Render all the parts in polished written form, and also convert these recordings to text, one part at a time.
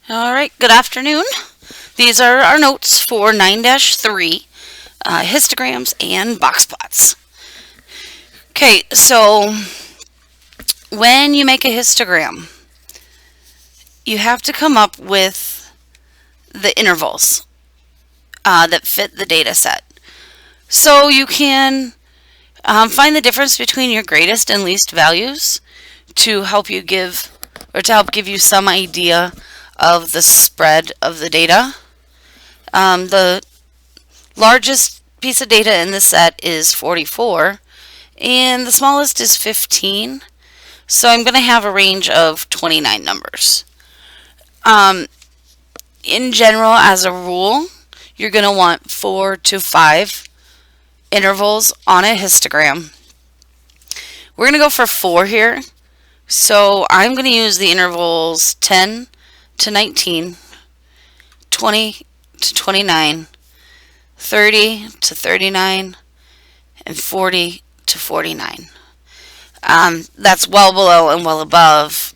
All right, good afternoon. These are our notes for 9-3, histograms and box plots. Okay, so when you make a histogram, you have to come up with the intervals that fit the data set. So you can find the difference between your greatest and least values to help you give you some idea of the spread of the data. The largest piece of data in this set is 44 and the smallest is 15. So I'm going to have a range of 29 numbers. In general, as a rule, you're going to want 4 to 5 intervals on a histogram. We're going to go for 4 here. So I'm going to use the intervals 10 to 19, 20 to 29, 30 to 39, and 40 to 49. That's well below and well above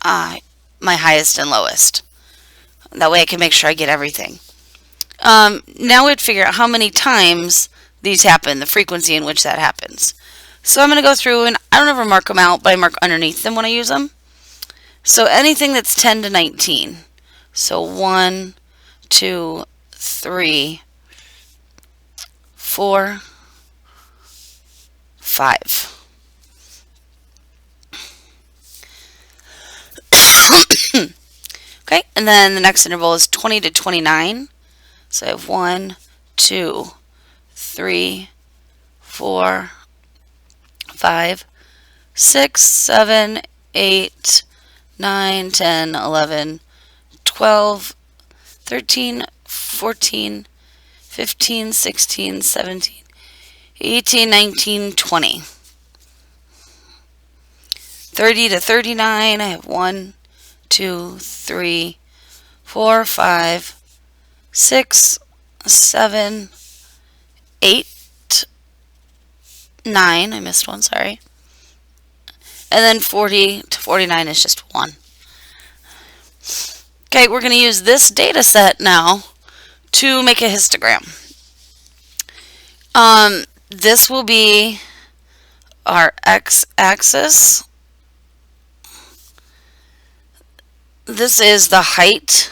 my highest and lowest. That way I can make sure I get everything. Now we'd figure out how many times these happen, the frequency in which that happens. So I'm going to go through and I don't ever mark them out, but I mark underneath them when I use them. So anything that's 10 to 19. So 1, 2, 3, 4, 5. Okay, and then the next interval is 20 to 29. So I have 1, 2, 3, 4, 5, 6, 7, 8, 9, 10, 11, 12, 13, 14, 15, 16, 17, 18, 19, 20. 30 to 39, I have 1, 2, 3, 4, 5, 6, 7, 8, 9. I missed one, sorry. And then 40 to 49 is just 1. Okay, we're going to use this data set now to make a histogram. This will be our x-axis. This is the height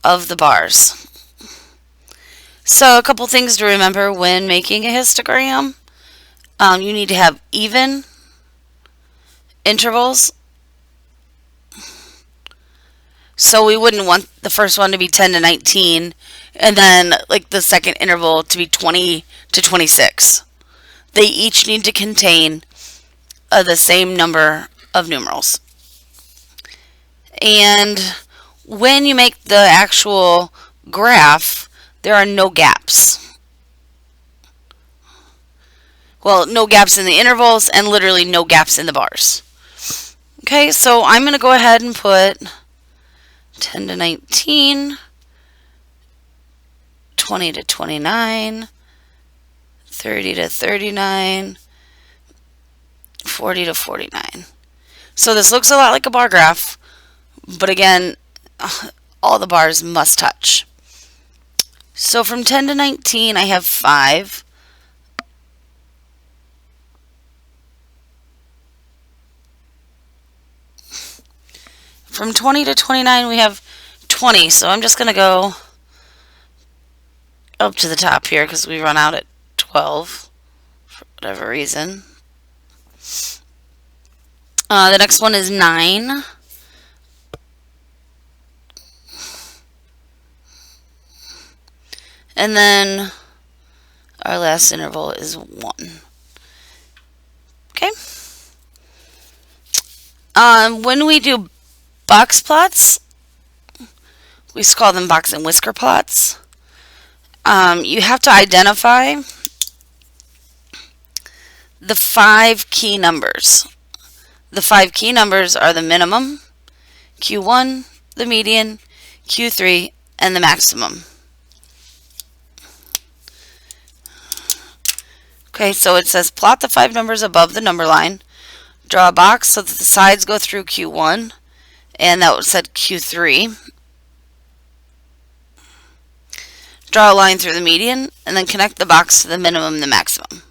of the bars. So a couple things to remember when making a histogram. You need to have even intervals. So we wouldn't want the first one to be 10 to 19 and then like the second interval to be 20 to 26. They each need to contain the same number of numerals. And when you make the actual graph, there are no gaps. Well, no gaps in the intervals and literally no gaps in the bars. Okay, so I'm going to go ahead and put 10 to 19, 20 to 29, 30 to 39, 40 to 49. So this looks a lot like a bar graph, but again, all the bars must touch. So from 10 to 19, I have 5. From 20 to 29, we have 20. So I'm just going to go up to the top here because we run out at 12 for whatever reason. The next one is 9. And then our last interval is 1. Okay. When we do box plots, we just call them box and whisker plots. You have to identify the 5 key numbers. The 5 key numbers are the minimum, Q1, the median, Q3, and the maximum. Okay, so it says plot the 5 numbers above the number line Draw a box so that the sides go through Q1, and that would set Q3. Draw a line through the median, and then connect the box to the minimum and the maximum.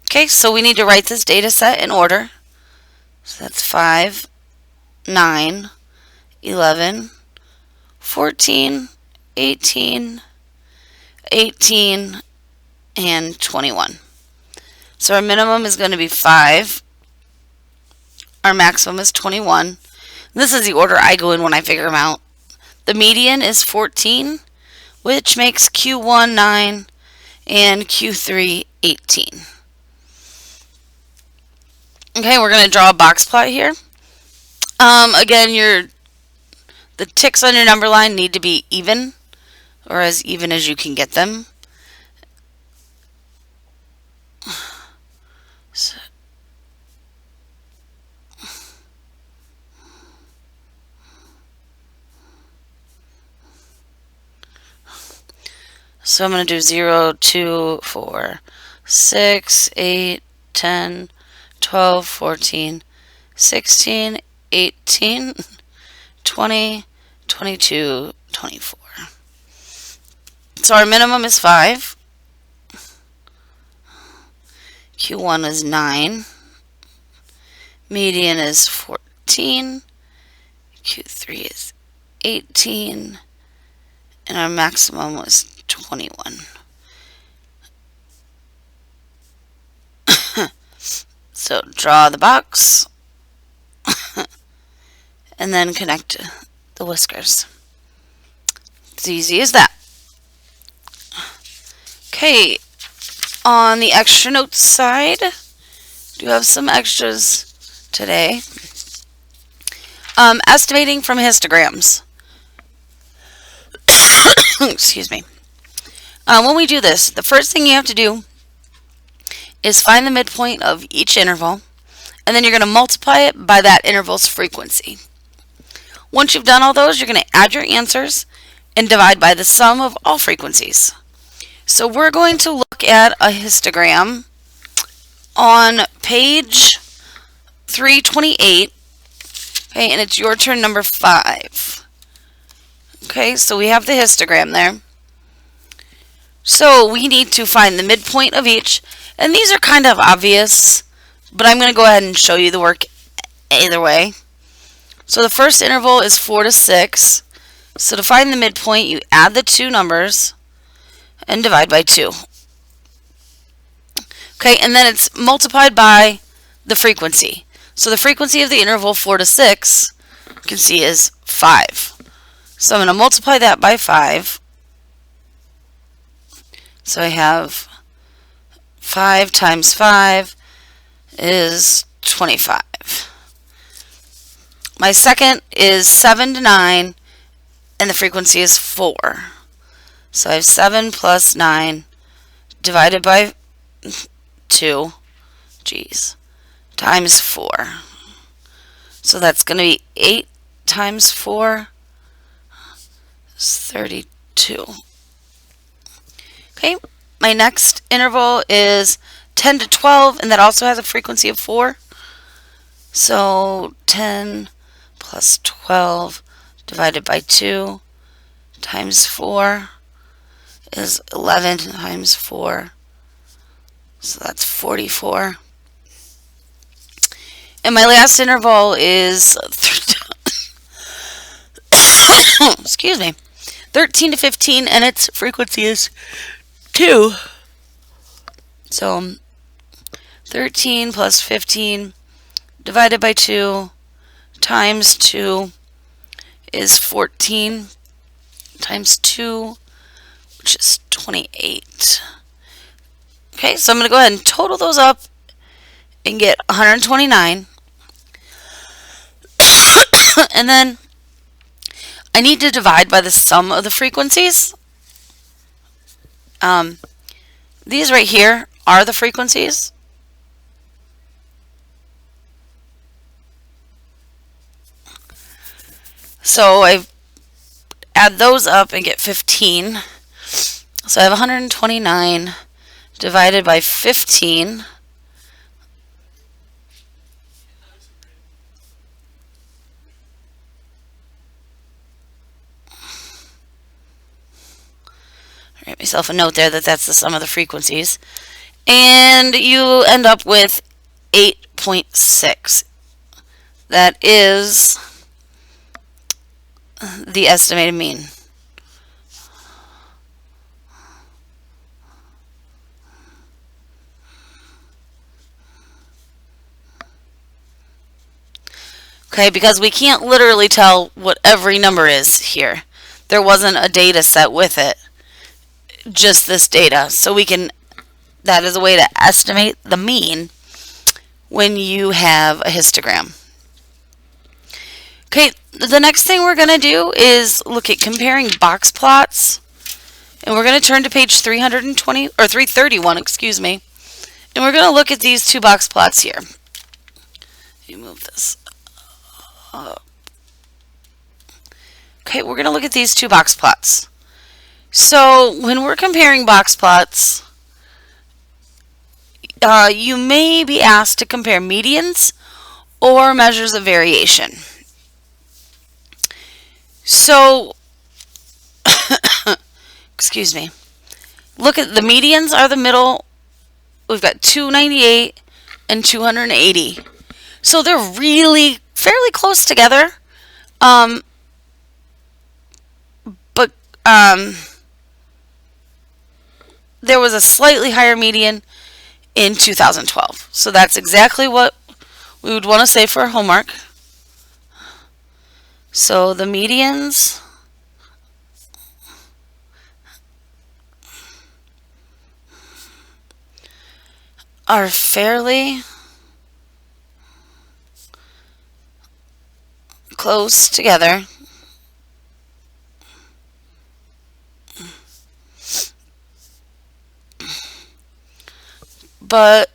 Okay, so we need to write this data set in order. So that's 5, 9, 11, 14, 18, 18, and 21. So our minimum is going to be 5. Our maximum is 21. This is the order I go in when I figure them out. The median is 14, which makes Q1 9 and Q3 18. Okay, we're going to draw a box plot here. Again, the ticks on your number line need to be even, or as even as you can get them. So I'm going to do 0, 2, 4, 6, 8, 10, 12, 14, 16, 18, 20, 22, 24. So our minimum is 5. Q1 is 9. Median is 14. Q3 is 18. And our maximum was 21. So draw the box and then connect the whiskers. It's easy as that. Okay, on the extra notes side, do have some extras today. Estimating from histograms. Excuse me. When we do this, the first thing you have to do is find the midpoint of each interval, and then you're going to multiply it by that interval's frequency. Once you've done all those, you're going to add your answers and divide by the sum of all frequencies. So we're going to look at a histogram on page 328, okay, and it's your turn number 5. Okay, so we have the histogram there. So we need to find the midpoint of each, and these are kind of obvious, but I'm going to go ahead and show you the work either way. So the first interval is 4 to 6. So to find the midpoint, you add the two numbers and divide by 2. Okay, and then it's multiplied by the frequency. So the frequency of the interval 4 to 6, you can see, is 5. So I'm going to multiply that by 5. So I have 5 times 5 is 25. My second is 7 to 9, and the frequency is 4. So I have 7 plus 9 divided by 2, times 4. So that's going to be 8 times 4 is 32. Okay, my next interval is 10 to 12, and that also has a frequency of 4. So 10 plus 12 divided by 2 times 4 is 11 times 4. So that's 44. And my last interval is excuse me, 13 to 15, and its frequency is 2. So 13 plus 15 divided by 2 times 2 is 14 times 2, which is 28. Okay, so I'm going to go ahead and total those up and get 129. And then I need to divide by the sum of the frequencies. These right here are the frequencies. So I add those up and get 15. So I have 129 divided by 15 Write myself a note there that that's the sum of the frequencies. And you end up with 8.6. That is the estimated mean. Okay, because we can't literally tell what every number is here. There wasn't a data set with it, just this data. So that is a way to estimate the mean when you have a histogram. Okay, the next thing we're going to do is look at comparing box plots. And we're going to turn to page 331, excuse me. And we're going to look at these two box plots here. Let me move this up. Okay, we're going to look at these two box plots. So when we're comparing box plots, you may be asked to compare medians or measures of variation. So, excuse me, look at the medians are the middle. We've got 298 and 280. So they're really fairly close together. But there was a slightly higher median in 2012. So that's exactly what we would want to say for homework. So the medians are fairly close together. But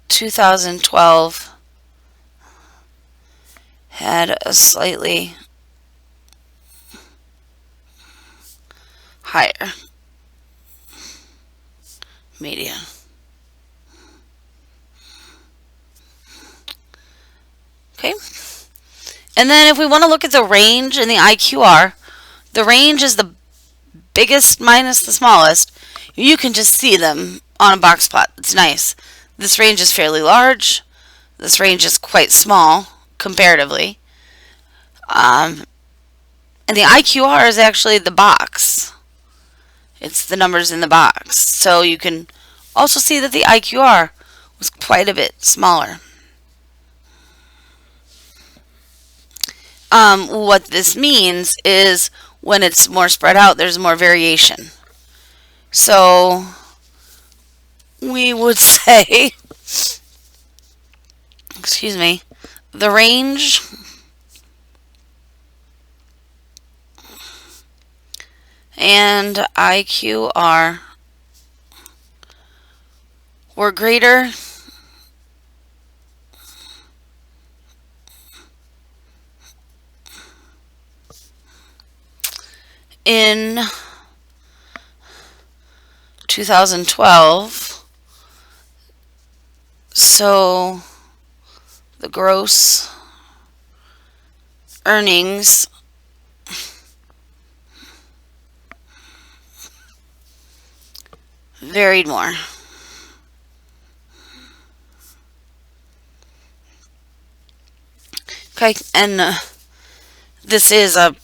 2012 had a slightly higher median. Okay. And then if we want to look at the range and the IQR, the range is the biggest minus the smallest. You can just see them on a box plot. It's nice. This range is fairly large. This range is quite small comparatively. And the IQR is actually the box. It's the numbers in the box. So you can also see that the IQR was quite a bit smaller. What this means is when it's more spread out, there's more variation. So we would say, excuse me, the range and IQR were greater in 2012. So the gross earnings varied more. Okay, and this is a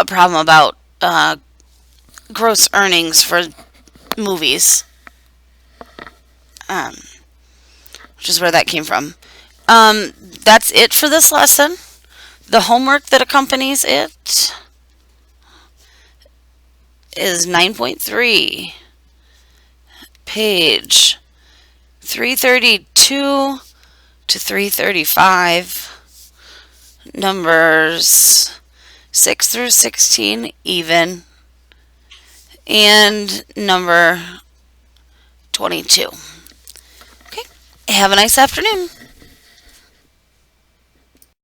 problem about gross earnings for movies, which is where that came from. That's it for this lesson. The homework that accompanies it is 9.3, page 332 to 335, numbers 6 through 16 even, and number 22. Okay, have a nice afternoon.